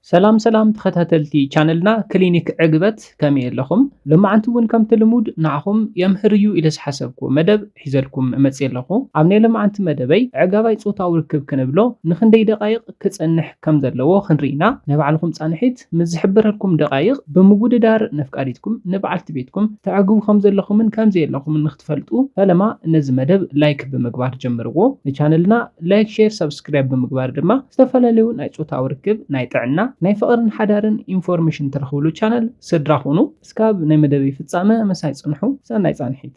ሰላም ተኸታተልቲ ቻነልና ክሊኒክ ዕግበት ከመይ ኣለኹም ልማዓንቲ እውን ከምቲ ልሙድ ንዓኹም የምህርዩ ኢለ ዝሓሰብኩ መደብ ሒዘልኩም መፅእ ኣለኹ ኣብ ናይ ልማዓንቲ መደበይ ዕጋባይ ፆታዊ ርክብ ክንብሎ ንክንደይ ደቃይቕ ክፀንሕ ከም ዘለዎ ክንሪኢና ናይ ባዕልኩም ፃንሒት ምስ ዝሕብረልኩም ደቃይቕ ብምውድዳር ነፍቃሪትኩም ንበዓልቲ ቤትኩም ተዕግቡ ከም ዘለኹምን ከም ዘየለኹምን ንክትፈልጡ ፈለማ ነዚ መደብ ላይክ ብምግባር ጀምርዎ ንቻነልና ላይክ ሼር ሰብስክራይብ ብምግባር ድማ ዝተፈላለዩ ናይ ፆታዊ ርክብ ናይ ጥዕና ናይ ፍቅርን ሓዳርን ኢንፎርሜሽን ትረኽብሉ ቻነል ስድራ ሁኑ እስካብ ናይ መደበይ ፍጻመ መሳይ ጽንሑ ሰናይ ጻንሒት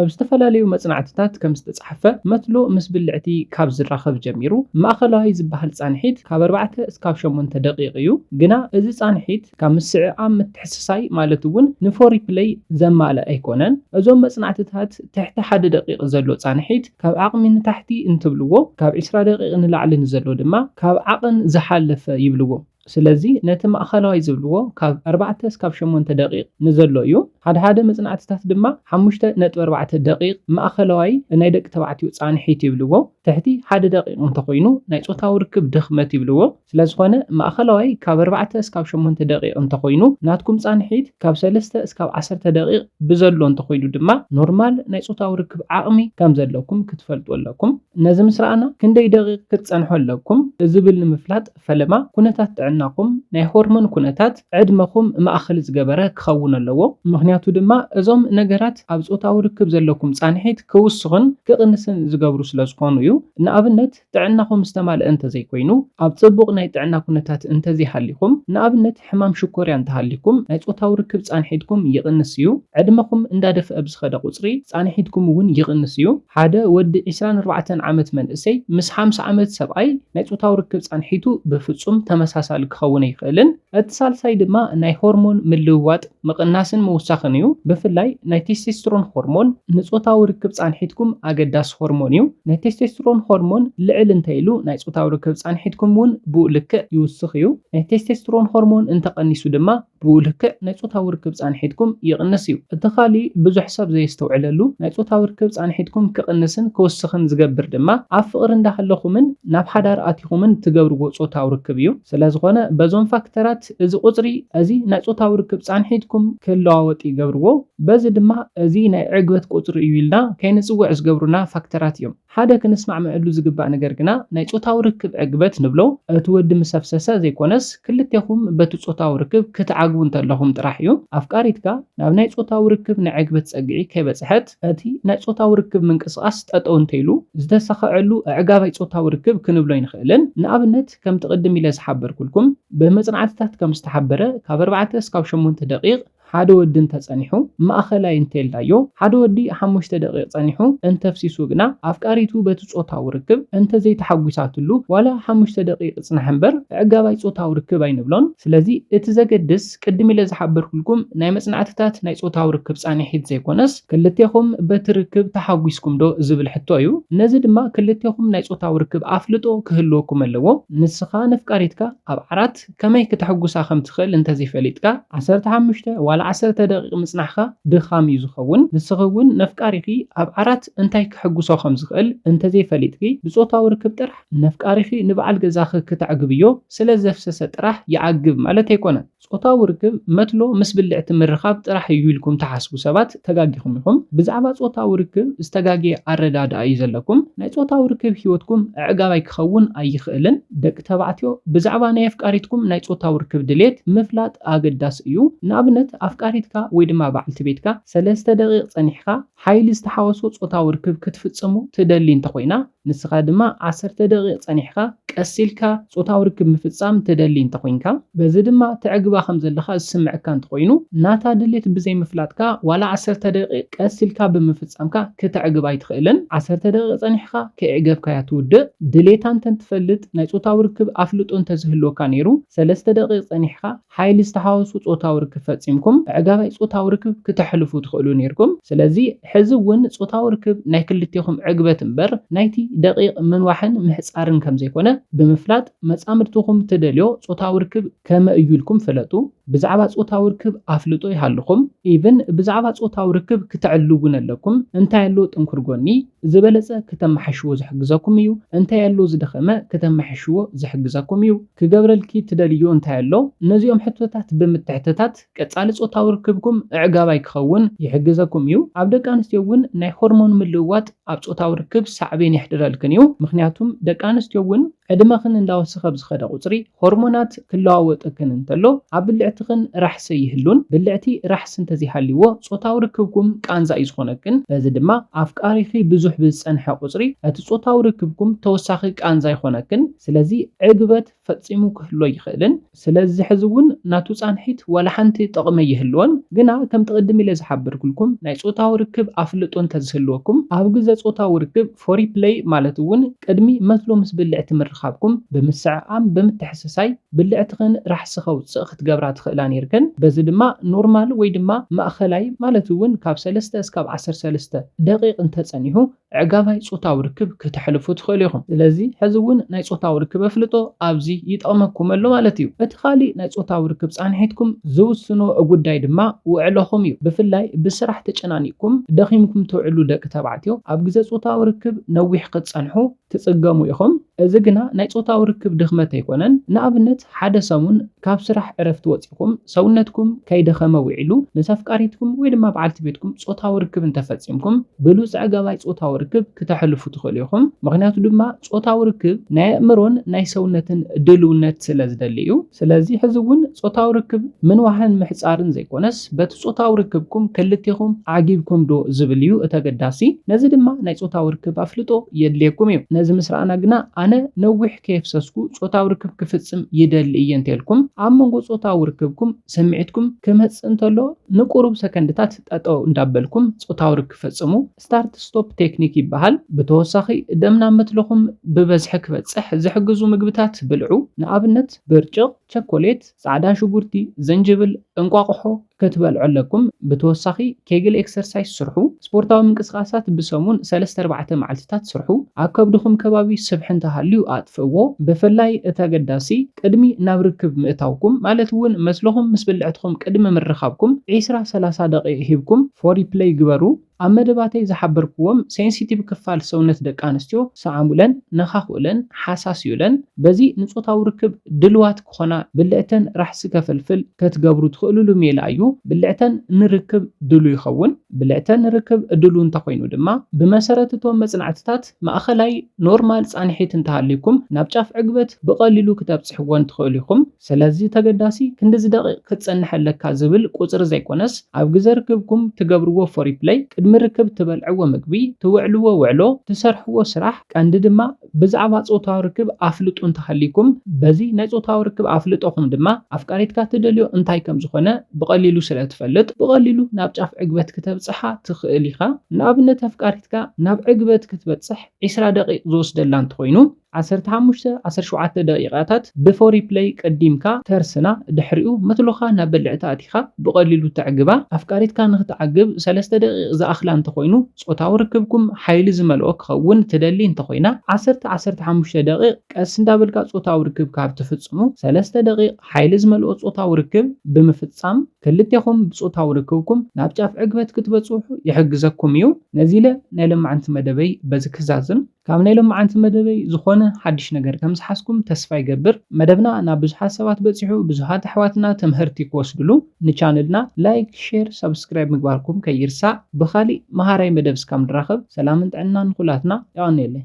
ኣብ ዝተፈላለዩ መጽናዕትታት ከም ዝተጻሕፈ መትሎ ምስ ብልዕቲ ካብ ዝራኸብ ጀሚሩ ማእኸላዊ ዝበሃል ጻንሒት ካብ 4 እስካብ 8 ደቂቕ እዩ ግና እዚ ጻንሒት ካብ ምስዕዓም ምትሕስሳይ ማለት እውን ንፎሪ ፕሌይ ዘማልአ ኣይኮነን እዞም መጽናዕትታት ትሕቲ 1 ደቂቕ ዘሎ ጻንሒት ካብ ዓቕሚ ንታሕቲ እንትብልዎ ካብ 20 ደቂቕ ንላዕሊ ንዘሎ ድማ ካብ ዓቕን ዝሓለፈ ይብልዎ ስለዚ ነቲ ማእኸላዊ ዝብልዎ ካብ 4 እስካብ 8 ደቂቕ ንዘሎ እዩ ሓደ መጽናዕትታት ድማ 5.4 ደቂቕ ማእኸላዊ ናይ ደቂ ተባዕትዮ ጻንሒት ይብልዎ ትሕቲ 1 ደቂቕ እንተኮይኑ ናይ ፆታዊ ርክብ ድኽመት ይብልዎ ስለዝኾነ ማእኸላዊ ካብ 4 እስካብ 8 ደቂቕ እንተኮይኑ ናትኩም ጻንሒት ካብ 3 እስካብ 10 ደቂቕ ብዘሎ እንተኮይኑ ድማ ኖርማል ናይ ፆታዊ ርክብ ዓቕሚ ከም ዘለኩም ክትፈልጡ ኣለኩም ነዚ ምስራኣና ክንደይ ደቂቕ ክትጸንሑ ኣለኩም ዝብል ንምፍላጥ ፈለማ ኩነታት ጥዕናኩም ናይ ሆርሞን ኩነታት ዕድመኩም ማእኸል ዝገበረ ክኸውን ኣለዎ ምክንያቱ ድማ እዞም ነገራት ኣብ ፆታዊ ርክብ ዘለኩም ጻንሒት ክውስኽን ክቕንስን ዝገብሩ ስለዝኾኑ እዩ ንኣብነት ጥዕናኩም ዝተማልአ እንተዘይኮይኑ ኣብ ጽቡቕ ናይ ጥዕና ኩነታት እንተዘይሃሊኩም ንኣብነት ሕማም ሽኮርያ እንተሃሊኩም ናይ ፆታዊ ርክብ ጻንሒትኩም ይቕንስ እዩ ዕድመኩም እንዳደፍአ ብዝኸደ ቁፅሪ ጻንሒትኩም እውን ይቕንስ እዩ ሓደ ወዲ 24 ዓመት መንእሰይ ምስ 50 ዓመት ሰብኣይ ናይ ፆታዊ ርክብ ጻንሒቱ ብፍጹም ተመሳሳሊ ክኸውን ይኽእልን እቲ ሳልሳይ ድማ ናይ ሆርሞን ምልውዋጥ ምቕናስን ምውሳኽን እዩ ብፍላይ ናይ ቴስቶስትሮን ሆርሞን ንፆታዊ ርክብ ጻንሒትኩም ኣገዳሲ ሆርሞን እዩ ናይ ቴስቶስትሮን ሆርሞን ልዕል እንተይሉ ናይ ፆታዊ ርክብ ጻንሒትኩም እውን ብኡ ልክዕ ይውስኽ እዩ ናይ ቴስቶስትሮን ሆርሞን እንተቐኒሱ ድማ ብኡ ልክዕ ናይ ፆታዊ ርክብ ጻንሒትኩም ይቕንስ እዩ እቲ ኻሊእ ብዙሕ ሰብ ዘይስተውዕለሉ ናይ ፆታዊ ርክብ ጻንሒትኩም ክቕንስን ክውስኽን ዝገብር ድማ ኣብ ፍቕሪ እንዳሃለኹምን ናብ ሓዳር ኣቲኹምን ትገብርዎ ፆታዊ ርክብ እዩ ስለዝኾነ በዞም ፋክተራት እዚ ቁፅሪ እዚ ናይ ፆታዊ ርክብ ጻንሒትኩም ክለዋወጥ ይገብርዎ በዚ ድማ እዚ ናይ ዕግበት ቁፅሪ እዩ ኢልና ከይንፅውዕ ዝገብሩና ፋክተራት እዮም ሓደ ክንስማዕምዐሉ ዝግባእ ነገር ግና ናይ ፆታዊ ርክብ ዕግበት ንብሎ እቲ ወዲ ምሰብሰሰ ዘይኮነስ ክልቴኹም በቲ ፆታዊ ርክብ ክትዓግቡ እንተለኹም ጥራሕ እዩ ኣፍቃሪትካ ናብ ናይ ፆታዊ ርክብ ናይ ዕግበት ፀግዒ ከይበፅሐት እቲ ናይ ፆታዊ ርክብ ምንቅስቓስ ጠጠው እንተይሉ ዝተሰኽዐሉ ዕጋባይ ፆታዊ ርክብ ክንብሎ ይንኽእልን ንኣብነት ከም ትቅድም ኢለ ዝሓበርኩልኩም በመጽናዕትታት ከም ዝተሓበረ ካብ 4 እስካብ 8 ደቂቕ ሓደ ወዲ እንተጸኒሑ ማእኸላይ እንተልዳዮ ሓደ ወዲ 5 ደቂቕ ጸኒሑ እንተፍሲሱ ግና ኣፍቃሪቱ በቲ ፆታዊ ርክብ እንተዘይተሓጒሳትሉ ዋላ 5 ደቂቕ ጽናሕ እምበር ዕጋባይ ፆታዊ ርክብ ኣይንብሎን ስለዚ እቲ ዘገድስ ቅድም ኢለ ዝሓበርኩልኩም ናይ መጽናዕትታት ናይ ፆታዊ ርክብ ጻንሒት ዘይኮነስ ክልቴኹም በቲ ርክብ ተሓጒስኩም ዶ ዝብል ሕቶ እዩ ነዚ ድማ ክልቴኹም ናይ ፆታዊ ርክብ ኣፍልጦ ክህልወኩም ኣለዎ ንስኻ ነፍቃሪትካ ኣብ ዓራት ከመይ ክትሕጉሳ ከም ትኽእል እንተዘይፈሊጥካ 15 ዋላ 10 ደቂቕ ምጽናሕኻ ድኻም እዩ ዝኸውን ንስኸውን ነፍቃሪኺ ኣብ ዓራት እንታይ ክሕጉሶ ከም ዝኽእል እንተዘይፈሊጥኪ ብፆታዊ ርክብ ጥራሕ ነፍቃሪኺ ንበዓል ገዛኺ ክትዕግብዮ ስለ ዘፍሰሰ ጥራሕ ይዓግብ ማለት ኣይኮነን ፆታዊ ርክብ መትሎ ምስ ብልዕቲ ምርኻብ ጥራሕ እዩ ኢልኩም ተሓስቡ ሰባት ተጋጊኹም ኢኹም ብዛዕባ ፆታዊ ርክብ ዝተጋግየ ኣረዳድኣ እዩ ዘለኩም ናይ ፆታዊ ርክብ ሂወትኩም ዕጋባይ ክኸውን ኣይኽእልን ደቂ ተባዕትዮ ብዛዕባ ናይ ኣፍቃሪትኩም ናይ ፆታዊ ርክብ ድሌት ምፍላጥ ኣገዳሲ እዩ ንኣብነት ኣፍቃሪትካ ወይ ድማ በዓልቲ ቤትካ 3 ደቂቕ ጸኒሕካ ሓይሊ ዝተሓወሶ ፆታዊ ርክብ ክትፍጽሙ ትደሊ እንተኮይና ንስኻ ድማ 10 ደቂቕ ጸኒሕካ ቀሲልካ ፆታዊ ርክብ ምፍጻም ትደሊ እንተኮይንካ በዚ ድማ ትዕግባ ከም ዘለኻ ዝስምዓካ እንተኮይኑ ናታ ድሌት ብዘይ ምፍላጥካ ዋላ 10 ደቂቕ ቀሲልካ ብምፍጻምካ ክትዕግባ ኣይትኽእልን 10 ደቂቕ ጸኒሕካ ከዕገብካያ ትውድእ ድሌታ እንተትፈልጥ ናይ ፆታዊ ርክብ ኣፍልጦ እንተዝህልወካ ነይሩ 3 ደቂቕ ጸኒሕካ ሓይሊ ዝተሓወሶ ፆታዊ ርክብ ፈጺምኩም ዕጋባይ ፆታዊ ርክብ ክትሕልፉ ትኽእሉ ነይርኩም ስለዚ ሕዚ እውን ፆታዊ ርክብ ናይ ክልቴኹም ዕግበት እምበር ናይቲ ደቂቕ ምንዋሕን ምሕጻርን ከም ዘይኮነ ብምፍላጥ መጻምድትኩም ትደልዮ ፆታዊ ርክብ ከመ እዩ ኢልኩም ፍለጡ ብዛዕባ ጾታዊ ርክብ ኣፍልጦ ይሃልኩም ኢቭን ብዛዕባ ጾታዊ ርክብ ክትዕልውን ኣለኩም እንታይ ያለው ጥንኩር ጎኒ ዝበለጸ ከተማሓሽዎ ዝሕግዘኩም እዩ እንታይ ያለው ዝደኸመ ከተማሓሽዎ ዝሕግዘኩም እዩ ክገብረልኪ ትደልዮ እንታይ ያለው ነዚኦም ሕቶታት ብምትሕትታት ቀጻሊ ጾታዊ ርክብኩም ዕጋባይ ክኸውን ይሕግዘኩም እዩ ኣብ ደቂ ኣንስትዮ እውን ናይ ሆርሞን ምልውዋጥ ኣብ ጾታዊ ርክብ ሳዕቤን ይሕድረልክን እዩ ምክንያቱም ደቂ ኣንስትዮ እውን ዕድመኽን እንዳወሰኸ ብዝኸደ ቁፅሪ ሆርሞናት ክለዋወጥክን እንተሎ ኣብ ብልዕትኽን ራሕሲ ይህሉን ብልዕቲ ራሕሲ እንተዘይሃልይዎ ጾታዊ ርክብኩም ቃንዛ እዩ ዝኾነክን በዚ ድማ ኣፍቃሪኺ ብዙሕ ብዝፀንሐ ቁፅሪ እቲ ጾታዊ ርክብኩም ተወሳኺ ቃንዛ ይኾነክን ስለዚ ዕግበት ፈፂሙ ክህሎ ይኽእልን ስለዚ ሕዚ እውን ናቱ ፃንሒት ወላ ሓንቲ ጥቕሚ ይህልዎን ግና ከም ትቕድም ኢለ ዝሓብርኩልኩም ናይ ጾታዊ ርክብ ኣፍልጦ እንተዝህልወኩም ኣብ ግዜ ጾታዊ ርክብ ፎሪፕሌይ ማለት እውን ቅድሚ መስሎ ምስ ብልዕቲ ምርኻብኩም ብምስዕዓም ብምትሕስሳይ ብልዕትኽን ራሕሲ ከውፅእ ክትገብራ ትኽእላ ነይርክን በዚ ድማ ኖርማል ወይ ድማ ማእኸላይ ማለት እውን ካብ 3 እስካብ 13 ደቂቕ እንተፀኒሑ ዕጋባይ ጾታዊ ርክብ ክትሕልፉ ትኽእሉ ኢኹም ስለዚ ሕዚ እውን ናይ ጾታዊ ርክብ ኣፍልጦ ኣብዚ ይጠቕመኩም ኣሎ ማለት እዩ እቲ ካሊእ ናይ ጾታዊ ርክብ ፃንሒትኩም ዝውስኖ ጉዳይ ድማ ውዕሎኹም እዩ ብፍላይ ብስራሕ ተጨናኒቕኩም ደኺምኩም ትውዕሉ ደቂ ተባዕትዮ ኣብ ግዜ ጾታዊ ርክብ ነዊሕ ክትፀንሑ ትጽገሙ ኢኹም እዚ ግና ናይ ጾታዊ ርክብ ድኽመት ኣይኮነን ንኣብነት ሓደ ሰሙን ካብ ስራሕ ዕረፍቲ ወፂኹም ሰውነትኩም ከይደኸመ ውዒሉ ምስ ኣፍቃሪትኩም ወይ ድማ በዓልቲ ቤትኩም ጾታዊ ርክብ እንተፈፂምኩም ብሉፅ ዕጋባይ ጾታዊ ርክብ ክትሕልፉ ትኽእሉ ኢኹም ምክንያቱ ድማ ጾታዊ ርክብ ናይ ኣእምሮን ናይ ሰውነትን ድልውነት ስለ ዝደሊ እዩ ስለዚ ሕዚ እውን ጾታዊ ርክብ ምንዋሕን ምሕፃርን ዘይኮነስ በቲ ጾታዊ ርክብኩም ክልቲኹም ዓጊብኩም ዶ ዝብል እዩ እተገዳሲ ነዚ ድማ ናይ ጾታዊ ርክብ ኣፍልጦ የድልየኩም እዩ ነዚ ምስ ረኣና ግና ኣነ ነዊሕ ከየፍሰስኩ ጾታዊ ርክብ ክፍጽም ይደሊ እየ እንተልኩም ኣብ መንጎ ጾታዊ ርክብኩም ስምዒትኩም ክመጽእ እንተሎ ንቁሩብ ሰከንድታት ጠጠው እንዳበልኩም ጾታዊ ርክብ ፈጽሙ ስታርት ስቶፕ ቴክኒክ ይበሃል ብተወሳኺ ደምና መትለኹም ብበዝሒ ክበጽሕ ዝሕግዙ ምግብታት ብልዑ ንኣብነት ብርጭቕ ቸኮሌት ጻዕዳ ሽጉርቲ ዝንጅብል እንቋቁሖ ክትበልዑ ኣለኩም ብተወሳኺ ኬግል ኤክሰርሳይዝ ስርሑ ስፖርታዊ ምንቅስቃሳት ብሰሙን 3-4 መዓልትታት ስርሑ ኣብ ከብድኹም ከባቢ ስብሒ እንተሃልዩ ኣጥፍእዎ ብፍላይ እተገዳሲ ቅድሚ ናብ ርክብ ምእታውኩም ማለት እውን መስለኹም ምስ ብልዕትኩም ቅድሚ ምርኻብኩም 20-30 ደቂቕ ሂብኩም ፎሪፕሌይ ግበሩ ኣብ መደባተይ ዝሓበርክዎም ሴንሲቲቭ ክፋል ሰውነት ደቂ ኣንስትዮ ሰዓሙለን ነኻኽኡለን ሓሳስዩለን በዚ ንጾታዊ ርክብ ድልዋት ክኾና ብልዕተን ራሕሲ ከፈልፍል ክትገብሩ ትኽእሉሉ ሜላ እዩ ብልዕተን ንርክብ ድሉ ይኸውን ብልዕተን ንርክብ ድሉ እንተኮይኑ ድማ ብመሰረት እቶም መጽናዕትታት ማእኸላይ ኖርማል ፃንሒት እንተሃልይኩም ናብ ጫፍ ዕግበት ብቐሊሉ ክትብጽሕዎን ትኽእሉ ኢኹም ስለዚ ተገዳሲ ክንዲዚ ደቂቕ ክትጸንሐለካ ዝብል ቁፅሪ ዘይኮነስ ኣብ ግዜ ርክብኩም ትገብርዎ ፎሪፕሌይ ቅድሚ ርክብ ትበልዕዎ ምግቢ ትውዕልዎ ውዕሎ ትሰርሕዎ ስራሕ ቀንዲ ድማ ብዛዕባ ጾታዊ ርክብ ኣፍልጦ እንተሃልይኩም በዚ ናይ ጾታዊ ርክብ ኣፍልጦኹም ድማ ኣፍቃሪትካ ትደልዮ እንታይ ከም ዝኾነ ብቐሊሉ ስለ ትፈልጥ ብቐሊሉ ናብ ጫፍ ዕግበት ክትበጽሓ ትኽእል ኢኻ ንኣብነት ኣፍቃሪትካ ናብ ዕግበት ክትበጽሕ 20 ደቂቕ ዝወስደላ እንተኮይኑ 15-17 ደቂቓታት ብፎሪፕሌይ ቀዲምካ ተርስና ድሕሪኡ መትሎኻ ናብ በልዕታ ኣቲኻ ብቐሊሉ ተዕግባ ኣፍቃሪትካ ንኽትዓግብ 3 ደቂቕ ዝኣኽላ እንተኮይኑ ጾታዊ ርክብኩም ሓይሊ ዝመልኦ ክኸውን ትደሊ እንተኮይና 10-15 ደቂቕ ቀስ እንዳበልካ ጾታዊ ርክብ ካብ ትፍጽሙ 3 ደቂቕ ሓይሊ ዝመልኦ ጾታዊ ርክብ ብምፍጻም ክልቲኹም ብጾታዊ ርክብኩም ናብ ጫፍ ዕግበት ክትበጽሑ ይሕግዘኩም እዩ ነዚ ኢለ ናይ ሎማዓንቲ መደበይ በዚ ክዛዝም ካብ ናይ ሎማዓንቲ መደበይ ዝኾነ ሓድሽ ነገር ከም ዝሓስኩም ተስፋ ይገብር መደብና ናብ ብዙሓት ሰባት በፂሑ ብዙሓት ኣሕዋትና ትምህርቲ ክወስድሉ ንቻነልና ላይክ ሼር ሰብስክራይብ ምግባርኩም ከይርሳዕ ብኻሊእ መሃራይ መደብ እስካብ ንራኸብ ሰላምን ጥዕናን ኩላትና ይቀኒየለይ